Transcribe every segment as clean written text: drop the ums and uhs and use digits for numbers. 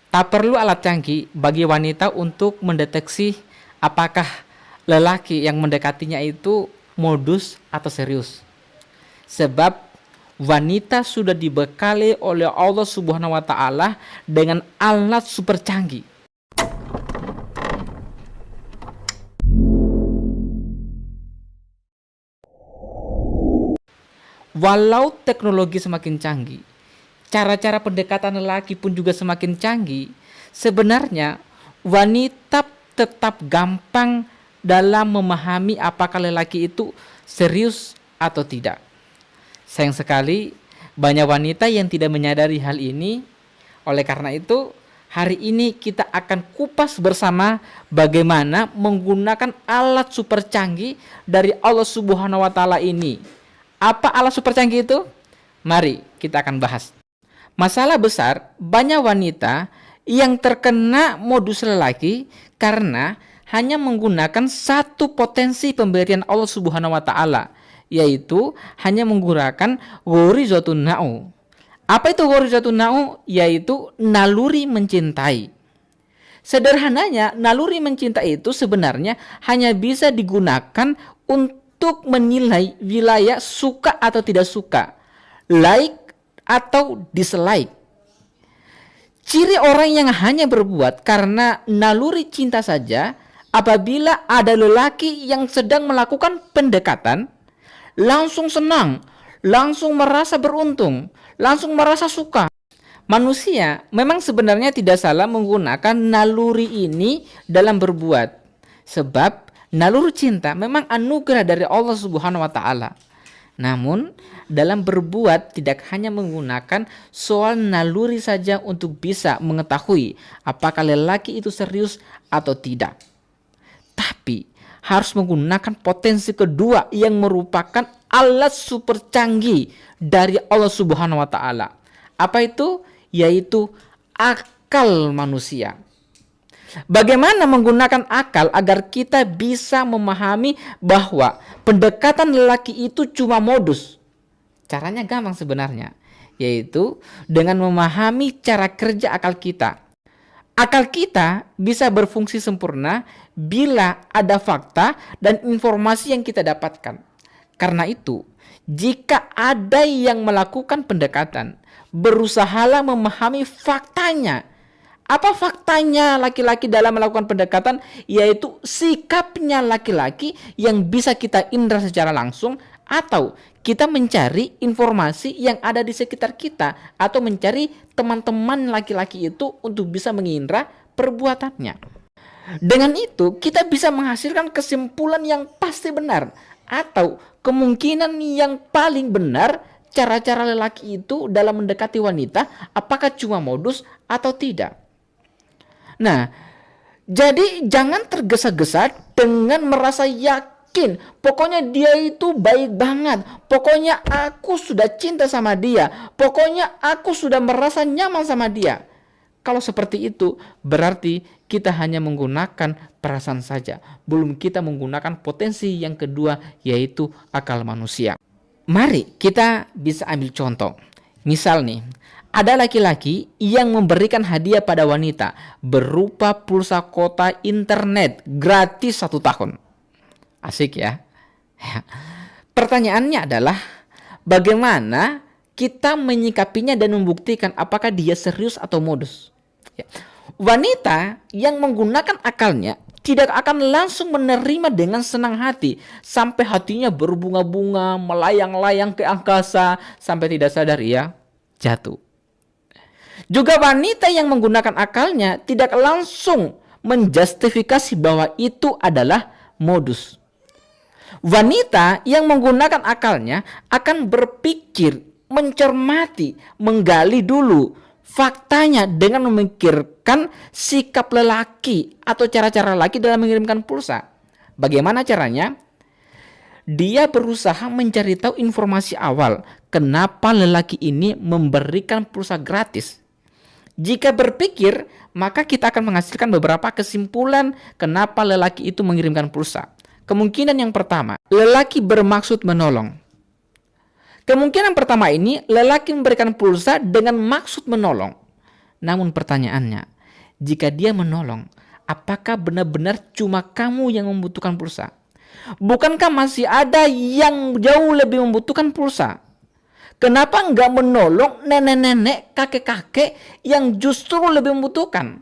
Tak perlu alat canggih bagi wanita untuk mendeteksi apakah lelaki yang mendekatinya itu modus atau serius. Sebab wanita sudah dibekali oleh Allah Subhanahu wa taala dengan alat super canggih. Walau teknologi semakin canggih, cara-cara pendekatan lelaki pun juga semakin canggih, sebenarnya wanita tetap gampang dalam memahami apakah lelaki itu serius atau tidak. Sayang sekali, banyak wanita yang tidak menyadari hal ini. Oleh karena itu, hari ini kita akan kupas bersama bagaimana menggunakan alat super canggih dari Allah Subhanahu wa taala ini. Apa alat super canggih itu? Mari kita akan bahas. Masalah besar, banyak wanita yang terkena modus lelaki karena hanya menggunakan satu potensi pemberian Allah Subhanahu wa taala, yaitu hanya menggunakan ghorizatun na'u. Apa itu ghorizatun na'u? Yaitu naluri mencintai. Sederhananya, naluri mencintai itu sebenarnya hanya bisa digunakan untuk menilai wilayah suka atau tidak suka, like atau dislike. Ciri orang yang hanya berbuat karena naluri cinta saja apabila ada lelaki yang sedang melakukan pendekatan, langsung senang, langsung merasa beruntung, langsung merasa suka. Manusia memang sebenarnya tidak salah menggunakan naluri ini dalam berbuat. Sebab naluri cinta memang anugerah dari Allah Subhanahu wa taala. Namun, dalam berbuat tidak hanya menggunakan soal naluri saja untuk bisa mengetahui apakah lelaki itu serius atau tidak. Tapi, harus menggunakan potensi kedua yang merupakan alat super canggih dari Allah Subhanahu wa taala. Apa itu? Yaitu akal manusia. Bagaimana menggunakan akal agar kita bisa memahami bahwa pendekatan lelaki itu cuma modus? Caranya gampang sebenarnya, yaitu dengan memahami cara kerja akal kita. Akal kita bisa berfungsi sempurna bila ada fakta dan informasi yang kita dapatkan. Karena itu, jika ada yang melakukan pendekatan, berusahalah memahami faktanya. Apa faktanya laki-laki dalam melakukan pendekatan? Yaitu sikapnya laki-laki yang bisa kita indra secara langsung, atau kita mencari informasi yang ada di sekitar kita, atau mencari teman-teman laki-laki itu untuk bisa mengindra perbuatannya. Dengan itu kita bisa menghasilkan kesimpulan yang pasti benar, atau kemungkinan yang paling benar cara-cara lelaki itu dalam mendekati wanita, apakah cuma modus atau tidak. Nah, jadi jangan tergesa-gesa dengan merasa yakin, pokoknya dia itu baik banget, pokoknya aku sudah cinta sama dia, pokoknya aku sudah merasa nyaman sama dia. Kalau seperti itu, berarti kita hanya menggunakan perasaan saja, belum kita menggunakan potensi yang kedua, yaitu akal manusia. Mari kita bisa ambil contoh. Misal nih, ada laki-laki yang memberikan hadiah pada wanita berupa pulsa kuota internet gratis 1 tahun. Asik ya? Pertanyaannya adalah, bagaimana kita menyikapinya dan membuktikan apakah dia serius atau modus? Wanita yang menggunakan akalnya tidak akan langsung menerima dengan senang hati sampai hatinya berbunga-bunga, melayang-layang ke angkasa sampai tidak sadar ia jatuh. Juga wanita yang menggunakan akalnya tidak langsung menjustifikasi bahwa itu adalah modus. Wanita yang menggunakan akalnya akan berpikir, mencermati, menggali dulu faktanya dengan memikirkan sikap lelaki atau cara-cara lelaki dalam mengirimkan pulsa. Bagaimana caranya? Dia berusaha mencari tahu informasi awal kenapa lelaki ini memberikan pulsa gratis. Jika berpikir, maka kita akan menghasilkan beberapa kesimpulan kenapa lelaki itu mengirimkan pulsa. Kemungkinan yang pertama, lelaki bermaksud menolong. Kemungkinan pertama ini, lelaki memberikan pulsa dengan maksud menolong. Namun pertanyaannya, jika dia menolong, apakah benar-benar cuma kamu yang membutuhkan pulsa? Bukankah masih ada yang jauh lebih membutuhkan pulsa? Kenapa nggak menolong nenek-nenek, kakek-kakek yang justru lebih membutuhkan?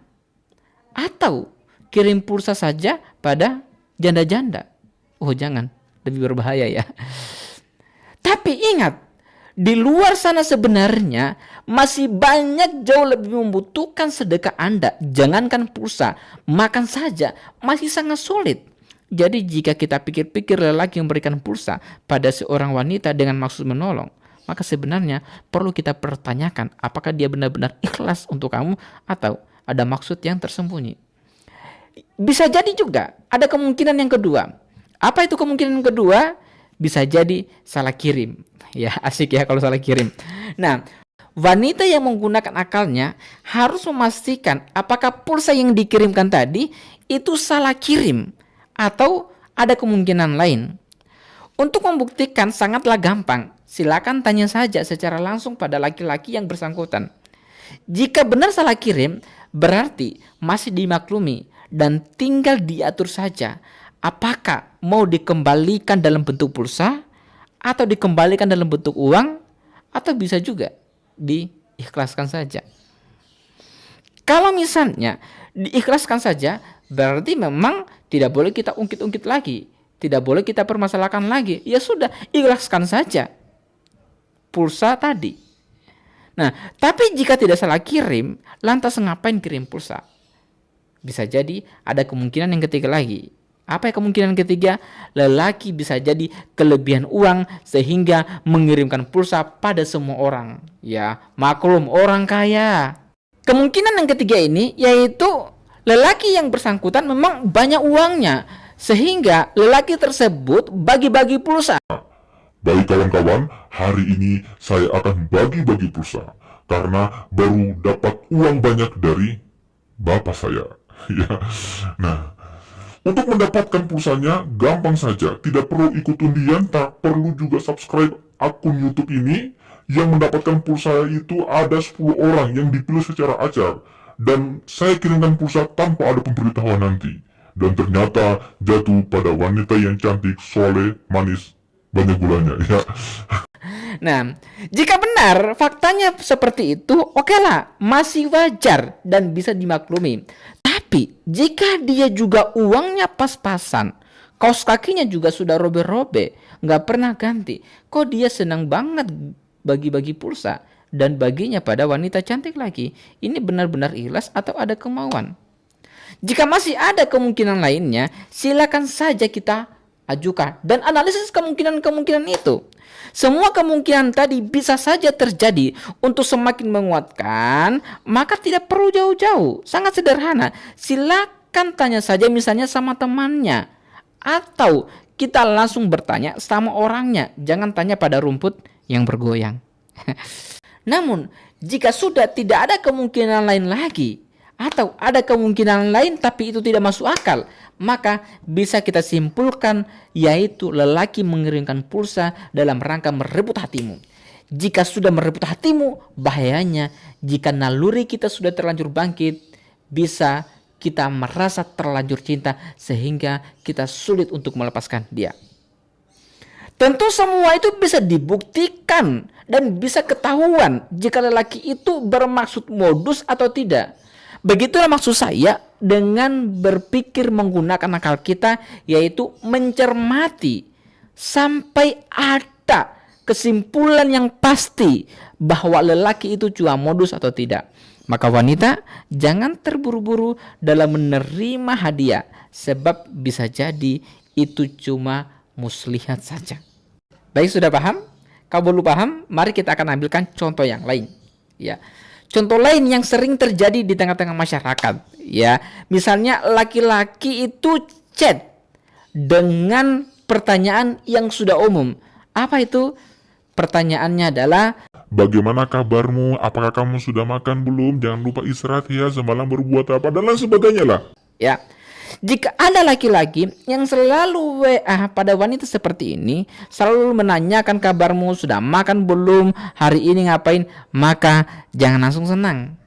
Atau kirim pulsa saja pada janda-janda? Oh jangan, lebih berbahaya ya. Tapi ingat, di luar sana sebenarnya masih banyak jauh lebih membutuhkan sedekah Anda. Jangankan pulsa, makan saja masih sangat sulit. Jadi jika kita pikir-pikir lelaki yang memberikan pulsa pada seorang wanita dengan maksud menolong, maka sebenarnya perlu kita pertanyakan apakah dia benar-benar ikhlas untuk kamu atau ada maksud yang tersembunyi. Bisa jadi juga ada kemungkinan yang kedua. Apa itu kemungkinan yang kedua? Bisa jadi salah kirim. Ya asik ya kalau salah kirim. Nah, wanita yang menggunakan akalnya harus memastikan apakah pulsa yang dikirimkan tadi itu salah kirim atau ada kemungkinan lain. Untuk membuktikan sangatlah gampang. Silakan tanya saja secara langsung pada laki-laki yang bersangkutan. Jika benar salah kirim, berarti masih dimaklumi dan tinggal diatur saja. Apakah mau dikembalikan dalam bentuk pulsa atau dikembalikan dalam bentuk uang atau bisa juga diikhlaskan saja. Kalau misalnya diikhlaskan saja, berarti memang tidak boleh kita ungkit-ungkit lagi, tidak boleh kita permasalahkan lagi. Ya sudah, ikhlaskan saja pulsa tadi. Nah, tapi jika tidak salah kirim, lantas ngapain kirim pulsa? Bisa jadi ada kemungkinan yang ketiga lagi. Apa ya kemungkinan ketiga? Lelaki bisa jadi kelebihan uang sehingga mengirimkan pulsa pada semua orang. Ya, maklum orang kaya. Kemungkinan yang ketiga ini yaitu lelaki yang bersangkutan memang banyak uangnya sehingga lelaki tersebut bagi-bagi pulsa. Baik kawan-kawan, hari ini saya akan bagi-bagi pulsa karena baru dapat uang banyak dari bapak saya. Ya. Nah, untuk mendapatkan pulsanya gampang saja, tidak perlu ikut undian, tak perlu juga subscribe akun YouTube ini. Yang mendapatkan pulsa itu ada 10 orang yang dipilih secara acak dan saya kirimkan pulsa tanpa ada pemberitahuan nanti. Dan ternyata jatuh pada wanita yang cantik, soleh, manis, banyak gulanya ya. Nah, jika benar faktanya seperti itu, oke lah, masih wajar dan bisa dimaklumi. Tapi jika dia juga uangnya pas-pasan, kaos kakinya juga sudah robe-robe, nggak pernah ganti, kok dia senang banget bagi-bagi pulsa dan baginya pada wanita cantik lagi? Ini benar-benar ikhlas atau ada kemauan? Jika masih ada kemungkinan lainnya, silakan saja kita ajukan dan analisis kemungkinan-kemungkinan itu. Semua kemungkinan tadi bisa saja terjadi. Untuk semakin menguatkan, maka tidak perlu jauh-jauh. Sangat sederhana. Silakan tanya saja misalnya sama temannya. Atau kita langsung bertanya sama orangnya. Jangan tanya pada rumput yang bergoyang. Namun, jika sudah tidak ada kemungkinan lain lagi, atau ada kemungkinan lain tapi itu tidak masuk akal, maka bisa kita simpulkan yaitu lelaki mengirimkan pulsa dalam rangka merebut hatimu. Jika sudah merebut hatimu, bahayanya jika naluri kita sudah terlanjur bangkit, bisa kita merasa terlanjur cinta sehingga kita sulit untuk melepaskan dia. Tentu semua itu bisa dibuktikan dan bisa ketahuan jika lelaki itu bermaksud modus atau tidak. Begitulah maksud saya dengan berpikir menggunakan akal kita, yaitu mencermati sampai ada kesimpulan yang pasti bahwa lelaki itu cuma modus atau tidak. Maka wanita jangan terburu-buru dalam menerima hadiah, sebab bisa jadi itu cuma muslihat saja. Baik, sudah paham? Kalau belum paham, mari kita akan ambilkan contoh yang lain. Ya, contoh lain yang sering terjadi di tengah-tengah masyarakat. Ya, misalnya laki-laki itu chat dengan pertanyaan yang sudah umum. Apa itu? Pertanyaannya adalah, Bagaimana kabarmu? Apakah kamu sudah makan belum? Jangan lupa istirahat ya, semalam berbuat apa? Dan lain sebagainya lah. ya, jika ada laki-laki yang selalu WA pada wanita seperti ini, selalu menanyakan kabarmu, sudah makan belum, hari ini ngapain, maka jangan langsung senang.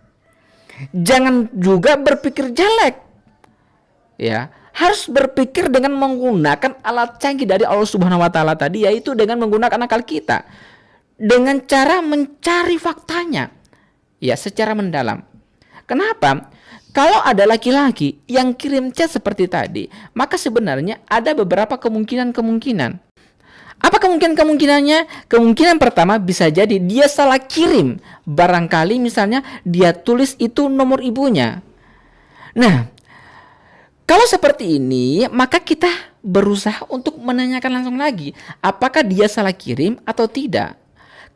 Jangan juga berpikir jelek. Ya, harus berpikir dengan menggunakan alat canggih dari Allah Subhanahu wa taala tadi, yaitu dengan menggunakan akal kita. Dengan cara mencari faktanya ya secara mendalam. Kenapa? Kalau ada laki-laki yang kirim chat seperti tadi, maka sebenarnya ada beberapa kemungkinan. Apa kemungkinannya? Kemungkinan pertama bisa jadi dia salah kirim. Barangkali misalnya dia tulis itu nomor ibunya. Nah, kalau seperti ini, maka kita berusaha untuk menanyakan langsung lagi, apakah dia salah kirim atau tidak.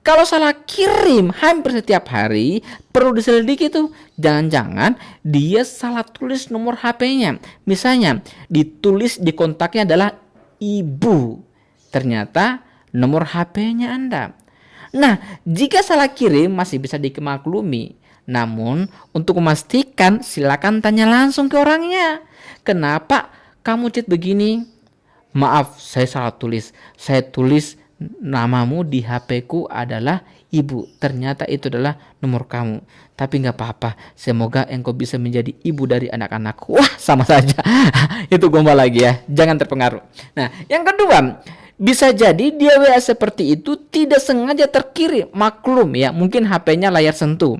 Kalau salah kirim hampir setiap hari, perlu diselidiki tuh. Jangan-jangan dia salah tulis nomor HP-nya. Misalnya, ditulis di kontaknya adalah ibu. Ternyata nomor HP-nya Anda. Nah, jika salah kirim masih bisa dimaklumi. Namun, untuk memastikan silakan tanya langsung ke orangnya. Kenapa kamu chat begini? Maaf, saya salah tulis. Saya tulis namamu di HP-ku adalah ibu. Ternyata itu adalah nomor kamu. Tapi nggak apa-apa. Semoga engkau bisa menjadi ibu dari anak-anakku. Wah, sama saja. Itu gombal lagi ya. Jangan terpengaruh. Nah, yang kedua, bisa jadi dia WA seperti itu tidak sengaja terkirim. Maklum ya, mungkin HP-nya layar sentuh.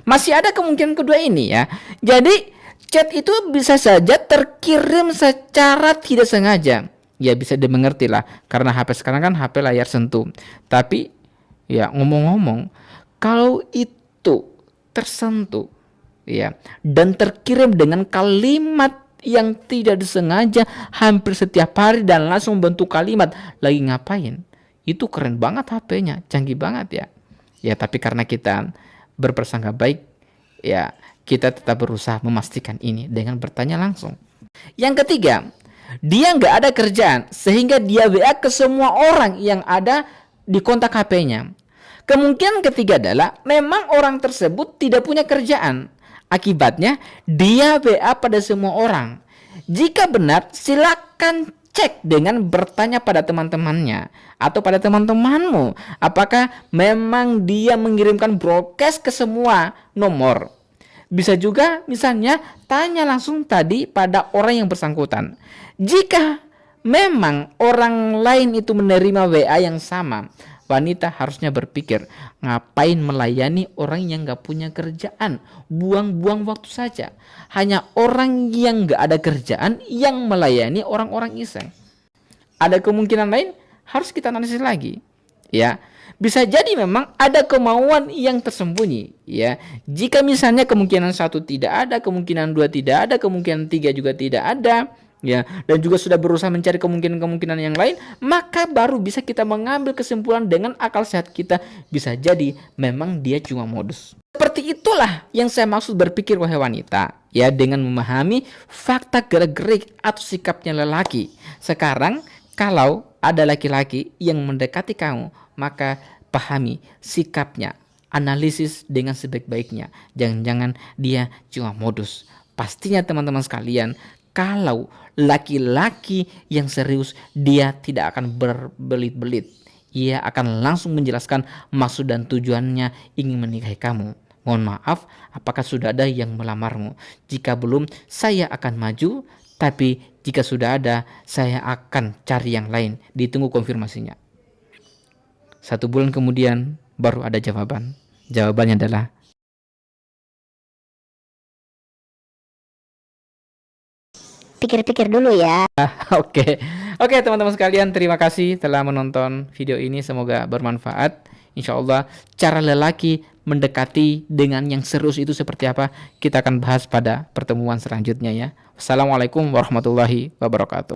Masih ada kemungkinan kedua ini ya. Jadi chat itu bisa saja terkirim secara tidak sengaja. Ya bisa dimengerti lah, karena HP sekarang kan HP layar sentuh. Tapi ya ngomong-ngomong, kalau itu tersentuh ya dan terkirim dengan kalimat yang tidak disengaja hampir setiap hari dan langsung bentuk kalimat lagi ngapain, itu keren banget HP-nya, canggih banget ya. Ya tapi karena kita berprasangka baik, ya kita tetap berusaha memastikan ini dengan bertanya langsung. Yang ketiga, dia nggak ada kerjaan sehingga dia WA ke semua orang yang ada di kontak HP-nya. Kemungkinan ketiga adalah memang orang tersebut tidak punya kerjaan. Akibatnya dia WA pada semua orang. Jika benar, silakan cek dengan bertanya pada teman-temannya atau pada teman-temanmu. Apakah memang dia mengirimkan broadcast ke semua nomor. Bisa juga misalnya tanya langsung tadi pada orang yang bersangkutan. Jika memang orang lain itu menerima WA yang sama, wanita harusnya berpikir, ngapain melayani orang yang gak punya kerjaan? Buang-buang waktu saja. Hanya orang yang gak ada kerjaan yang melayani orang-orang iseng. Ada kemungkinan lain, harus kita analisis lagi. Ya, bisa jadi memang ada kemauan yang tersembunyi. Ya, jika misalnya kemungkinan 1 tidak ada, kemungkinan 2 tidak ada, kemungkinan 3 juga tidak ada, ya, dan juga sudah berusaha mencari kemungkinan-kemungkinan yang lain, maka baru bisa kita mengambil kesimpulan dengan akal sehat kita. Bisa jadi memang dia cuma modus. Seperti itulah yang saya maksud berpikir wahai wanita, ya, dengan memahami fakta gerak-gerik atau sikapnya lelaki. Sekarang kalau ada laki-laki yang mendekati kamu, maka pahami sikapnya, analisis dengan sebaik-baiknya. Jangan-jangan dia cuma modus. Pastinya teman-teman sekalian, kalau laki-laki yang serius, dia tidak akan berbelit-belit. Ia akan langsung menjelaskan maksud dan tujuannya ingin menikahi kamu. Mohon maaf, apakah sudah ada yang melamarmu? Jika belum, saya akan maju. Tapi jika sudah ada, saya akan cari yang lain. Ditunggu konfirmasinya. 1 bulan kemudian baru ada jawaban. Jawabannya adalah pikir-pikir dulu ya. Oke. Oke teman-teman sekalian, terima kasih telah menonton video ini. Semoga bermanfaat. Insya Allah cara lelaki mendekati dengan yang serius itu seperti apa, kita akan bahas pada pertemuan selanjutnya ya. Wassalamualaikum warahmatullahi wabarakatuh.